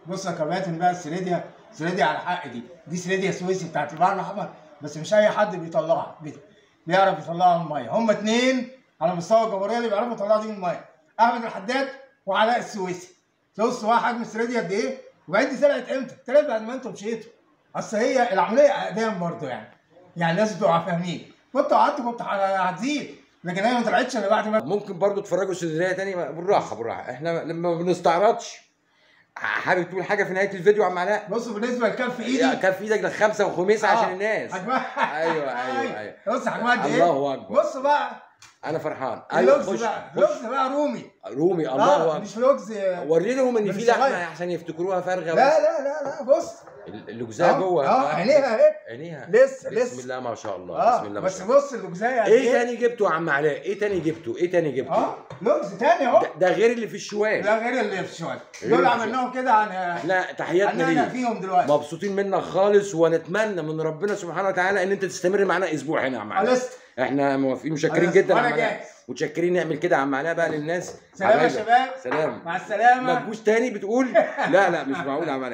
بص يا كباتن بقى، السريديا على حق دي سريديا سويسي بتاعت البحر الاحمر، بس مش اي حد بيطلعها، بيعرف يطلعها من الميه. هم اتنين على مستوى الجمهوريه اللي بيعرفوا يطلعوا دي من الميه، احمد الحداد وعلاء السويسي. بص بقى حجم السريديا قد ايه، وبعدين دي طلعت امتى؟ طلعت بعد ما انتم مشيتوا. اصل هي العمليه اقدام برضه يعني لازم تبقوا فاهمين. كنتوا قعدتوا كنت هتزيد، لكن هي ما طلعتش الا بعد ما. ممكن برضو تفرجوا اسكندريه تاني بالراحه احنا لما ما بنستعرضش. حابب تقول حاجه في نهايه الفيديو يا عم علاء؟ بص بالنسبه لكف ايدي، كف ايدك للخمسه وخميسه عشان الناس. ايوه بص حجمها قد ايه؟ الله اكبر. بص بقى انا فرحان. اللوكس بقى، اللوكس بقى رومي الله اكبر. مش لوكس. وريلهم ان في لحمه احسن يفتكروها فارغه. لا بص اللوكزايه جوه. عينيها اهي، عينيها لسه بسم الله ما شاء الله. بسم الله ما بس شاء الله. بص اللوكزايه ايه تاني جبته يا عم علاء؟ ايه تاني جبته؟ لوكس تاني اهو. ده غير اللي في الشوال. لا غير اللي في الشوال، دول عملناهم كده احنا تحياتنا ليك فيهم دلوقتي، مبسوطين منك خالص، ونتمنى من ربنا سبحانه وتعالى ان انت تستمر معانا اسبوع هنا يا عم علاء. احنا موافقين وشاكرين جدا يا عم علاء، وتشكرين نعمل كده يا عم علاء بقى للناس. سلام يا شباب، سلام، مع السلامه. ما تجوش تاني بتقول؟ لا مش معقول يا عم علاء.